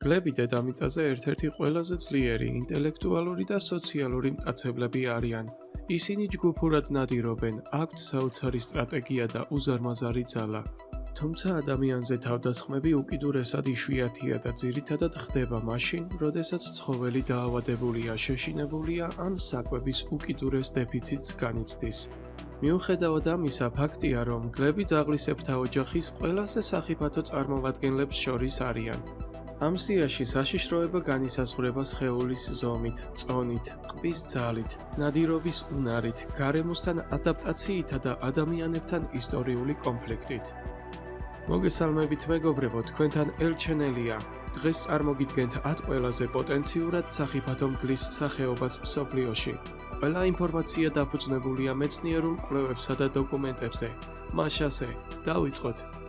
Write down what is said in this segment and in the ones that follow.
გლები დედამიწაზე ერთ-ერთი ყველაზე ძლიერი ინტელექტუალური და სოციალური მტაცებლები არიან. ისინი ჯგუფურად ნადირობენ, აქვთ საოცარი სტრატეგია და უზარმაზარი ძალა. თუმცა ადამიანზე თავდასხმები უკიდურესად იშვიათია და ძირითადად ხდება მაშინ, როდესაც ცხოველი დაავადებულია, შეშინებულია ან საკვების უკიდურეს დეფიციტს განიცდის. მიუხედავად ამისა, ფაქტია, რომ გლები ძაღლისებრთა ოჯახის ყველაზე სახიფათო წარმომადგენლებს შორის არიან. ამ სიაში საშიშროება განისაზღვრება სხეულის ზომით, წონით, ყბის ძალით, ნადირობის უნარით, გარემოსთან ადაპტაციითა და ადამიანებთან ისტორიული კონფლიქტით. მოგესალმებით მეგობრებო, თქვენთან ელჩენელია. დღეს წარმოგიდგენთ 10 ყველაზე პოტენციურად სახიფათო მგლის სახეობას მსოფლიოში. ყველა ინფორმაცია დაფუძნებულია მეცნიერულ კვლევებსა და დოკუმენტებზე. მაშასე, დავიწყოთ.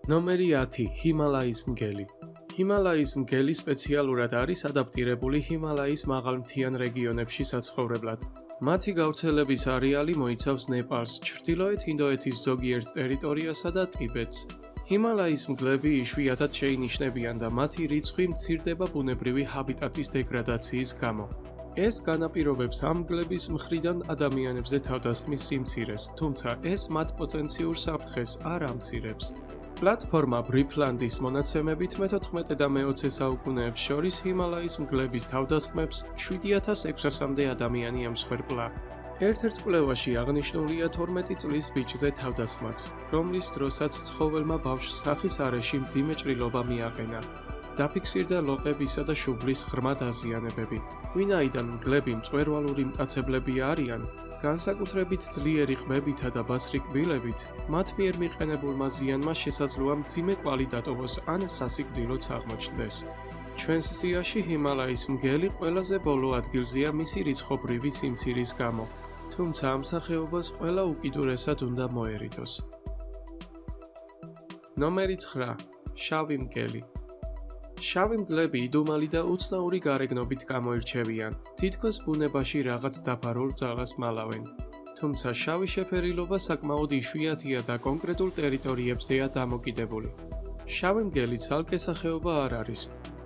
ნომერი 10. ჰიმალაის მგელი. ჰიმალაის მგელი სპეციალურად არის ადაპტირებული ჰიმალაის მაღალმთიან რეგიონებში საცხოვრებლად. მათი გავრცელების არეალი მოიცავს ნეპალს, ჩრდილოეთ ინდოეთის ზოგიერთ ტერიტორიასა და ტიბეტს. ჰიმალაის მგლები იშვიათად შეინიშნებიან და მათი რიცხვი მცირდება ბუნებრივი ჰაბიტატის დეგრადაციის გამო. ეს განაპირობებს ამ მგლების მხრიდან ადამიანებზე თავდასხმის სიმცირეს, თუმცა ეს მათ პოტენციურ საფრთხეს არ ამცირებს. პლატფორმა ბრიფლანდის მონაცემებით მე-14 და მე-20 საუკუნეებს შორის ჰიმალაის მგლების თავდასხმებს 7600-მდე ადამიანი ემსხვერპლა. ერთ-ერთ კვლევაში აღნიშნულია 12 წლის ბიჭზე თავდასხმაც, რომლის დროსაც ცხოველმა ბავშვს სახის არეში მძიმე ჭრილობა მიაყენა. დაფიქსირდა ლოყებისა და შუბლის ღრმა დაზიანებები. ვინაიდან მგლები მწვერვალური მტაცებლები არიან, განსაკუთრებით ძლიერი ყბებითა და ბასრი კბილებით, მათ მიერ მიყენებულმა ზიანმა შესაძლოა მძიმე კვალი დატოვოს ან სასიკვდილოც აღმოჩნდეს. ჩვენს სიაში ჰიმალაის მგელი ყველაზე ბოლო ადგილზეა მისი რიცხობრივი სიმცირის გამო, თუმცა ამ სახეობას ყველა უკიდურესად უნდა მოერიდოს. ნომერი 9. შავი მგელი. შავი მგლები იდუმალი და უცნაური გარეგნობით გამოირჩევიან, თითქოს ბუნებაში რაღაც დაფარულ ძალას მალავენ. თუმცა შავი შეფერილობა საკმაოდ იშვიათია და კონკრეტულ ტერიტორიებზეა დამოკიდებული. შავი მგელი ცალკე სახეობა არ არის.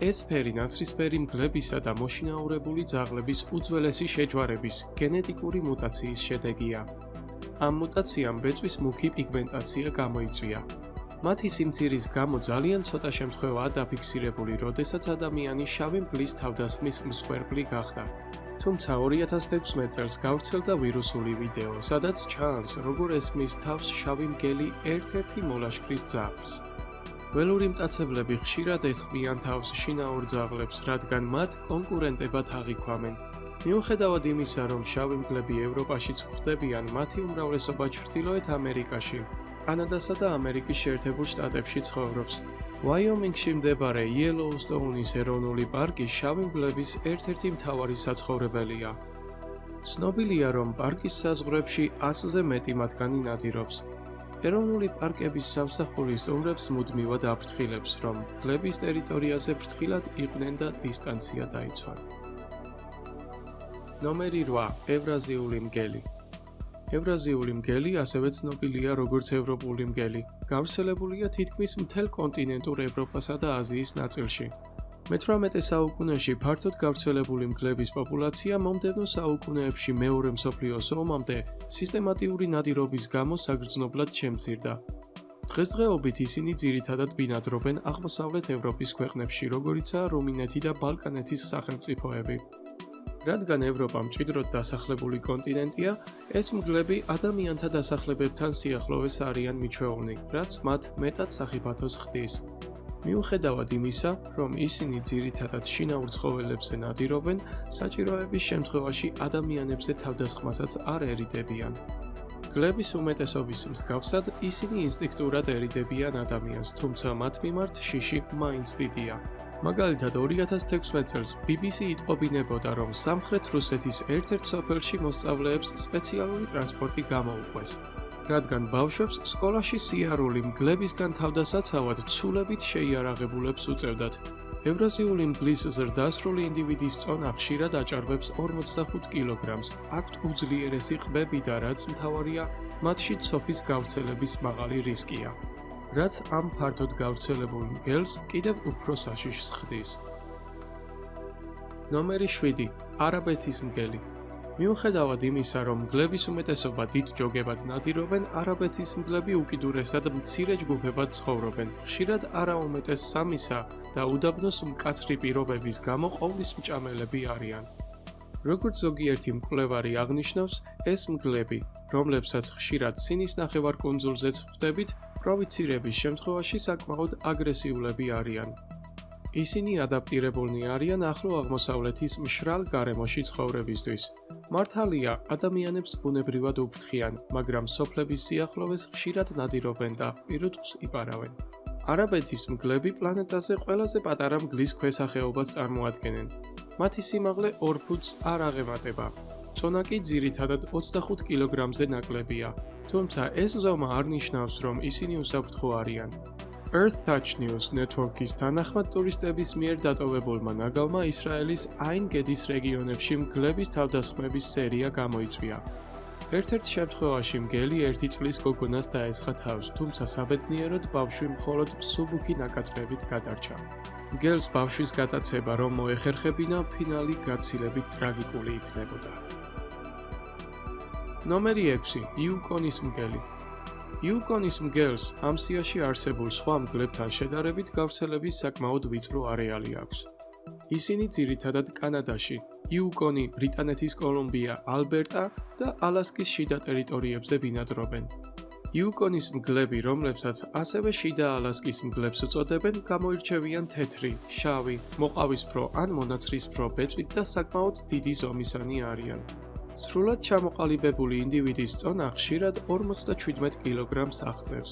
ეს ფერი ნაცრისფერი მგლებისა და მოშინაურებული ძაღლების უძველესი შეჯვარების გენეტიკური მუტაციის შედეგია. ამ მუტაციამ ბეწვის მუქი პიგმენტაცია გამოიწვია. მათი სიმცირის გამო ძალიან ცოტა შემთხვევაა დაფიქსირებული, როდესაც ადამიანი შავი მგლის თავდასხმის მსხვერპლი გახდა. თუმცა 2016 წელს გავრცელდა ვირუსული ვიდეო, სადაც ჩანს, როგორ ესმის თავს შავი მგელი ერთ-ერთი მოლაშქრის ძაღლს. ველური მტაცებლები ხშირად ესხმიან თავს შინაურ ძაღლებს, რადგან მათ კონკურენტებად აღიქვამენ. მიუხედავად იმისა, რომ შავი მგლები ევროპაშიც გვხვდებიან, მათი უმრავლესობა ჩრდილოეთ ამერიკაში, კანადასა და ამერიკის შეერთებულ შტატებში ცხოვრობს. ვაიომინგში მდებარე იელოუსტოუნის ეროვნული პარკი შავი მგლების ერთ-ერთი მთავარი საცხოვრებელია. ცნობილია, რომ პარკის საზღვრებში 100-ზე მეტი მათგანი ნადირობს. ეროვნული პარკების სამსახური სტუმრებს მუდმივად აფრთხილებს, რომ მგლების ტერიტორიაზე ფრთხილად იყვნენ და დისტანცია დაიცვან. ნომერი 8. ევრაზიული მგელი. ევრაზიული მგელი ასევე ცნობილია როგორც ევროპული მგელი. გავრცელებულია თითქმის მთელ კონტინენტურ ევროპასა და აზიის ნაწილში. მე-18 საუკუნეში ფართოდ გავრცელებული მგლების პოპულაცია მომდევნო საუკუნეებში მეორე მსოფლიოს ომამდე სისტემატიური ნადირობის გამო საგრძნობლად შემცირდა. დღესდღეობით ისინი ძირითადად ბინადრობენ აღმოსავლეთ ევროპის ქვეყნებში, როგორიცაა რუმინეთი და ბალკანეთის სახელმწიფოები. რადგან ევროპა მჭიდროდ დასახლებული კონტინენტია, ეს მგლები ადამიანთა დასახლებებთან სიახლოვეს არიან მიჩვეულნი, რაც მათ მეტად სახიფათოს ხდის. მიუხედავად იმისა, რომ ისინი ძირითადად შინაურ ცხოველებზე ნადირობენ, საჭიროების შემთხვევაში ადამიანებზე თავდასხმასაც არ ერიდებიან. მგლების უმეტესობის მსგავსად, ისინი ინსტინქტურადერიდებიან ადამიანს, თუმცა მათ მიმართ შიში მაინც დიდია. მაგალითად 2016 წელს BBC იტყობინებოდა, რომ სამხრეთ რუსეთის ერთ-ერთ სოფელში მოსწავლეებს სპეციალური ტრანსპორტი გამოუყვეს. რადგან ბავშვებს სკოლაში სიარული მგლებისგან თავდასაცავად ცულებით შეიარაღებულებს უწევდათ. ევრაზიული მგლის ზრდასრული ინდივიდის წონა ხშირად აჭარბებს 45 კილოგრამს. აქვთ უძლიერესი ყბები და რაც მთავარია, მათში ცოფის გავრცელების მაღალი რისკია, რაც ამ ფართოდ გავრცელებულ მგელს კიდევ უფრო საშიშს ხდის. ნომერი 7. არაბეთის მგელი. მიუხედავად იმისა, რომ მგლების უმეტესობა დიდ ჯოგებად ნადირობენ, არაბეთის მგლები უკიდურესად მცირე ჯგუფებად ცხოვრობენ. ხშირად არაუმეტეს სამისა და უდაბნოს მკაცრი პირობების გამო ყოვლის მჭამელები არიან. როგორც ზოგიერთი მკვლევარი აღნიშნავს, ეს მგლები, რომლებსაც ხშირად სინის ნახევარკუნძულზეც ხვდებით, პროვოცირების შემთხვევაში საკმაოდ აგრესიულები არიან. ისინი ადაპტირებულნი არიან ახლო აღმოსავლეთის მშრალ გარემოში ცხოვრებისთვის. მართალია, ადამიანებს ბუნებრივად უფრთხიან, მაგრამ სოფლების სიახლოვეს ხშირად ნადირობენ და პირუტყვს იპარავენ. არაბეთის მგლები პლანეტაზე ყველაზე პატარა მგლის ქვესახეობას წარმოადგენენ. მათი სიმაღლე 2 ფუტს არ აღემატება. წონა კი ძირითადად 25 კილოგრამზე ნაკლებია, თუმცა ეს ზომა არ ნიშნავს, რომ ისინი უსაფრთხო არიან. Earth Touch News Network-ის თანახმად ტურისტების მიერ დატოვებულმა ნაგავმა ისრაელის აინ-გედის რეგიონებში მგლების თავდასხმების სერია გამოიწვია. ერთ-ერთ შემთხვევაში მგელი 1 წლის გოგონას დაესხა თავს, თუმცა საბედნიეროდ ბავშვი მხოლოდ მსუბუქი ნაკაწრებით გადარჩა. მგელს ბავშვის გატაცება რომ მოეხერხებინა, ფინალი გაცილებით ტრაგიკული იქნებოდა. ნომერი 6. იუკონის მგელი. იუკონის მგელს ამ სიაში არსებულ სხვა მგლებთან შედარებით გავრცელების საკმაოდ ვიწრო არეალი აქვს. ისინი ძირითადად კანადაში, იუკონი, ბრიტანეთის კოლუმბია, ალბერტა და ალასკის შიდა ტერიტორიებზე ბინადრობენ. იუკონის მგლები, რომლებსაც ასევე შიდა ალასკის მგლებს უწოდებენ, გამოირჩევიან თეთრი, შავი, მოყავისფრო ან მონაცრისფრო ბეწვით და საკმაოდ დიდი ზომისანი არიან. სრულად ჩამოყალიბებული ინდივიდის წონა ხშირად 57 კილოგრამს აღწევს.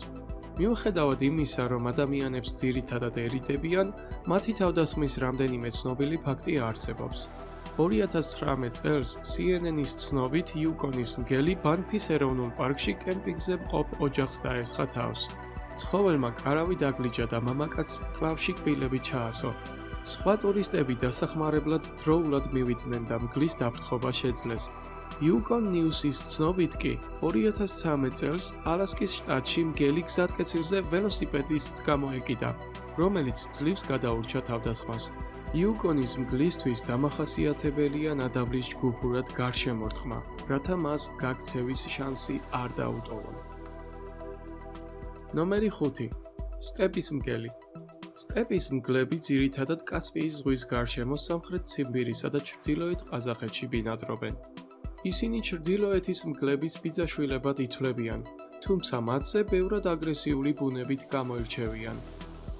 მიუხედავად იმისა, რომ ადამიანებს ძირითადად ერიდებიან, მათი თავდასხმის რამდენიმე ცნობილი ფაქტი არსებობს. 2019 წელს CNN-ის ცნობით იუკონის მგელი ბანფის ეროვნულ პარკში კემპინგზე მყოფ ოჯახს დაესხა თავს. ცხოველმა კარავი დაგლიჯა და მამაკაცს კლავში კბილები ჩაასო. სხვა ტურისტები დასახმარებლად დროულად მივიდნენ და მგლის დაფრთხობა შეძლეს. Yukon News-ის ცნობით კი 2013 წელს ალასკის შტატში მგელი გზატკეცილზე ველოსიპედისტს გამოეკიდა, რომელიც ძლივს გადაურჩა თავდასხმას. Yukonis მგლისთვის დამახასიათებელია ნადავლის ჯგუფურად გარშემორტყმა, რათა მას გაქცევის შანსი არ დაუტოვონ. ნომერი 5. სტეპის მგელი. სტეპის მგლები ძირითადად კასპიის ზღვის გარშემო სამხრეთ ციმბირისა და ჩრდილოეთ ყაზახეთში ბინადრობენ. ისინი ჩრდილოეთის მგლების ბიძაშვილებად ითვლებიან, თუმცა მათზე ბევრად აგრესიული ბუნებით გამოირჩევიან.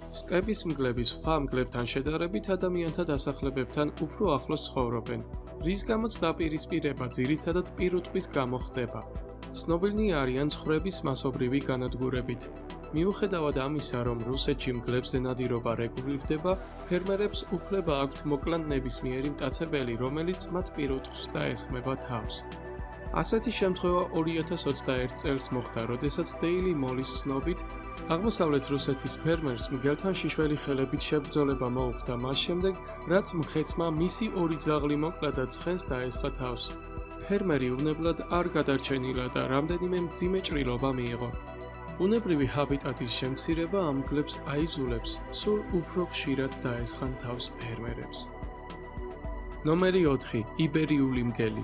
სტეპის მგლები სხვა მგლებთან შედარებით ადამიანთა დასახლებებთან უფრო ახლოს ცხოვრობენ, რის გამოც დაპირისპირება ძირითადად პირუტყვის გამო ხდება. ცნობილნი არიან ცხვრების მასობრივი განადგურებით. მიუხედავად ამისა, რომ რუსეთში მგლებზე ნადირობა რეგულირდება, ფერმერებს უფლება აქვთ მოკლან ნებისმიერი მტაცებელი, რომელიც მათ პირუტყვს დაესხმება თავს. ასეთი შემთხვევა 2021 წელს მოხდა, როდესაც Daily Mail-ის ცნობით, აღმოსავლეთ რუსეთის ფერმერს მგელთან შიშველი ხელებით შებრძოლება მოუხდა მას შემდეგ, რაც მხეცმა მისი 2 ძაღლი მოკლა და ცხენს დაესხა თავს. ფერმერი უნებლად არ გადარჩენილა და რამდენიმე მძიმე ჭრილობა მიიღო. ბუნებრივი ჰაბიტატის შემცირება ამ მგლებს აიძულებს სულ უფრო ხშირად დაესხან თავს ფერმერებს. ნომერი 4. იბერიული მგელი.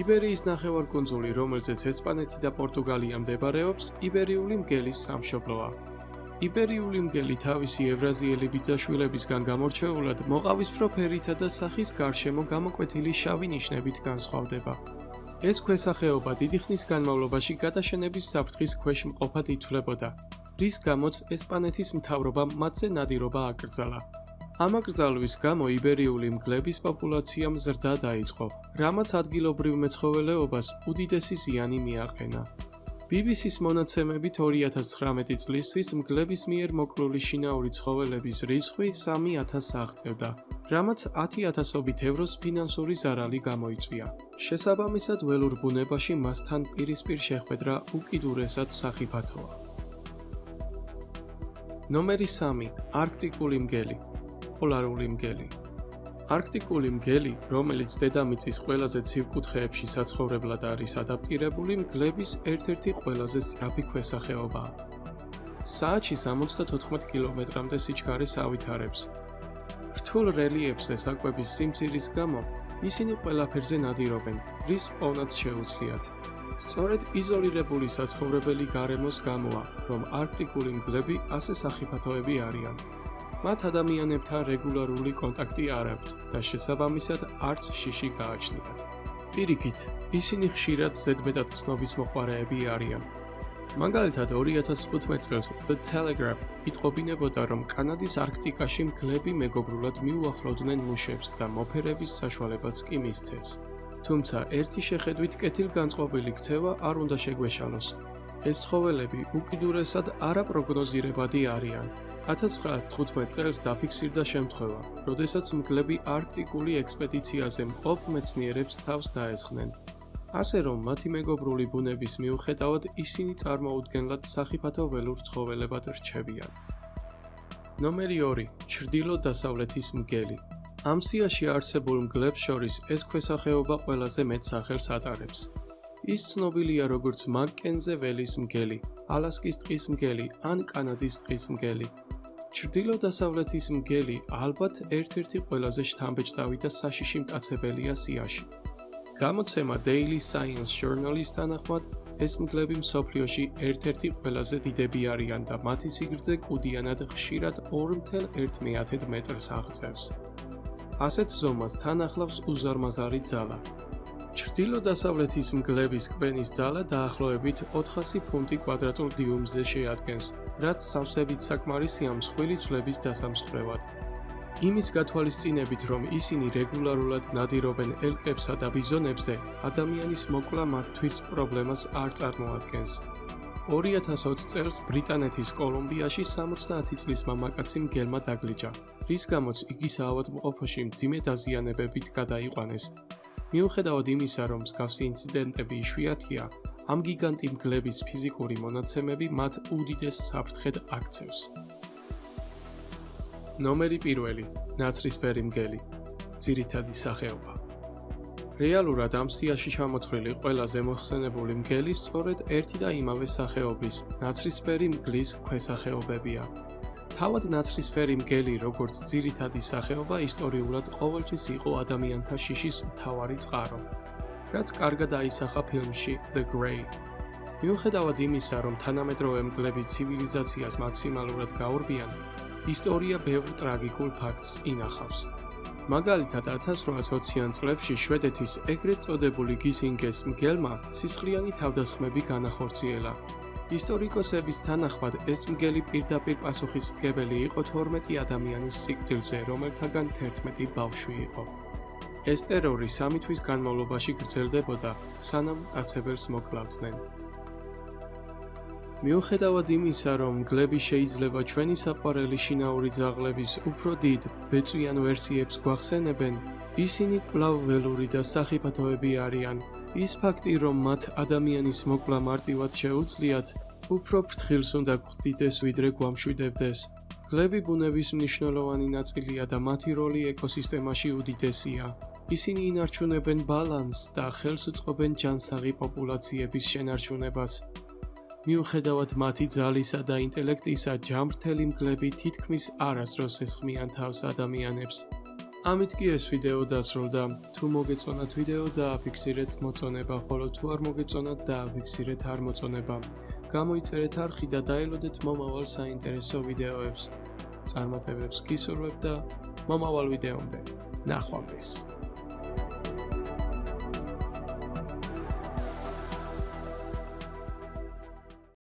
იბერიის ნახევარკუნძული, რომელზეც ესპანეთი და პორტუგალია მდებარეობს, იბერიული მგელის სამშობლოა. იბერიული მგელი თავისი ევრაზიელი ბიძაშვილებისგან გამორჩეულად მოყავისფრო ფერითა და სახის გარშემო გამოკვეთილი შავი ნიშნებით განსხვავდება. ეს ქვესახეობა დიდი ხნის განმავლობაში გადაშენების საფრთხის ქვეშ მყოფად ითვლებოდა, რის გამოც ესპანეთის მთავრობამ მათზე ნადირობა აკრძალა. ამ აკრძალვის გამო იბერიული მგლების პოპულაციამ ზრდა დაიწყო, რამაც ადგილობრივ მეცხოველეობას უდიდესი ზიანი მიაყენა. BBC-ის მონაცემებით 2019 წლისთვის მგლების მიერ მოკლული შინაური ცხოველების რიცხვი 3000-ს აღწევდა, რამაც 10,000-ობით ევროს ფინანსური ზარალი გამოიწვია. შესაბამისად, ველურ ბუნებაში მასთან პირისპირ შეხვედრა უკიდურესად სახიფათოა. ნომერი 3. არქტიკული მგელი. პოლარული მგელი. არქტიკული მგელი, რომელიც დედამიწის ყველაზე ცივ კუთხეებში საცხოვრებლად არის ადაპტირებული, მგლების ერთ-ერთი ყველაზე სწრაფი ქვესახეობაა. საათში 74 კილომეტრამდე სიჩქარეს ავითარებს. რთულ რელიეფზე საკვების სიმცირის გამო ისინი ყველაფერზე ნადირობენ, რის პოვნაც შეუძლიათ. სწორედ იზოლირებული საცხოვრებელი გარემოს გამოა, რომ არქტიკული მგლები ასე სახიფათოები არიან. მათ ადამიანებთან რეგულარული კონტაქტი არ აქვთ და შესაბამისად არც შიში გააჩნიათ. პირიქით, ისინი ხშირად ზედმეტად ცნობის მოყვარეები არიან. მაგალითად 2015 წელს The Telegraph იტყობინებოდა, რომ კანადის არქტიკაში მგლები მეგობრულად მიუახლოვდნენ მუშებს და მოფერების საშუალებაც კი მისცეს. თუმცა ერთი შეხედვით კეთილგანწყობილი ქცევა არ უნდა შეგვეშალოს. ეს ცხოველები უკიდურესად არაპროგნოზირებადი არიან. 1915 წელს დაფიქსირდა შემთხვევა, როდესაც მგლები არქტიკული ექსპედიციაზე მყოფ მეცნიერებს თავს დაესხნენ. ასე რომ მათი მეგობრული ბუნების მიუხედავად ისინი წარმოუდგენლად სახიფათო ველურ ცხოველებად რჩებიან. ნომერი 2. ჩრდილო-დასავლეთის მგელი. ამ სიაში არსებულ მგლებს შორის ეს ქვესახეობა ყველაზე მეტ სახელს ატარებს. ის ცნობილია როგორც მაკკენზე ველის მგელი, ალასკის ტყის მგელი ან კანადის ტყის მგელი. ჩრდილო-დასავლეთის მგელი ალბათ ერთ-ერთი ყველაზე შთამბეჭდავი და საშიში მტაცებელია სიაში. გამოცემა Daily Science Journal-ის თანახმად, ეს მგლები მსოფლიოში ერთ-ერთი ყველაზე დიდები არიან და მათი სიგრძე კუდიანად ხშირად 2,1 მეტრს აღწევს. ასეთ ზომას თან ახლავს უზარმაზარი ძალა. ჩრდილო-დასავლეთის მგლების კბენის ძალა დაახლოებით 400 ფუნტი კვადრატულ დიუმზე შეადგენს, რაც სავსებით საკმარისია მსხვილი ძვლების დასამსხვრევად. იმის გათვალისწინებით, რომ ისინი რეგულარულად ნადირობენ ელკებსა და ბიზონებზე, ადამიანის მოკლა მათთვის პრობლემას არ წარმოადგენს. 2020 წელს ბრიტანეთის კოლუმბიაში 70 წლის მამაკაცი მგელმა დაგლიჯა, რის გამოც იგი საავადმყოფოში მძიმე დაზიანებებით გადაიყვანეს. მიუხედავად იმისა, რომ მსგავსი ინციდენტები იშვიათია, ამ გიგანტი მგლების ფიზიკური მონაცემები მათ უდიდეს საფრთხედ აქცევს. ნომერი 1. ნაცრისფერი მგელი. ძირითადი სახეობა. რეალურად ამ სიაში ჩამოთვლილი ყველა ზემოხსენებული მგელი სწორედ ერთი და იმავე სახეობის, ნაცრისფერი მგლის ქვესახეობებია. თავად ნაცრისფერი მგელი, როგორც ძირითადი სახეობა, ისტორიულად ყოველთვის იყო ადამიანთა შიშის მთავარი წყარო, რაც კარგად აისახა ფილმში The Grey. მიუხედავად იმისა, რომ თანამედროვე მგლები ცივილიზაციას მაქსიმალურად გაურბიან, ისტორია ბევრ ტრაგიკულ ფაქტს ინახავს. მაგალითად 1820-იან წლებში შვედეთის ეგრეთ წოდებული გისინგეს მგელმა სისხლიანი თავდასხმები განახორციელა. ისტორიკოსების თანახმად ეს მგელი პირდაპირ პასუხისმგებელი იყო 12 ადამიანის სიკვდილზე, რომელთაგან 11 ბავშვი იყო. ეს ტერორი 3 თვის განმავლობაში გრძელდებოდა, სანამ მტაცებელს მოკლავდნენ. მიუხედავად იმისა, რომ მგლები შეიძლება ჩვენი საყვარელი შინაური ძაღლების უფრო დიდ, ბეწვიან ვერსიებს გვახსენებენ, ისინი კვლავ ველური და სახიფათოები არიან. ის ფაქტი, რომ მათ ადამიანის მოკლა მარტივად შეუძლიათ, უფრო ფრთხილს უნდა გვხდიდეს, ვიდრე გვამშვიდებდეს. მგლები ბუნების მნიშვნელოვანი ნაწილია და მათი როლი ეკოსისტემაში უდიდესია. ისინი ინარჩუნებენ ბალანსს და ხელს უწყობენ ჯანსაღი პოპულაციების შენარჩუნებას. მიუხედავად მათი ძალისა და ინტელექტისა, ჯანმრთელი მგლები თითქმის არასდროს ესხმიან თავს ადამიანებს. ამით კი ეს ვიდეო დასრულდა. თუ მოგეწონათ ვიდეო, დააფიქსირეთ მოწონება, ხოლო თუ არ მოგეწონათ, დააფიქსირეთ არ მოწონება. გამოიწერეთ არხი და დაელოდეთ მომავალ საინტერესო ვიდეოებს. წარმატებებს გისურვებ და მომავალ ვიდეომდე. ნახვამდის.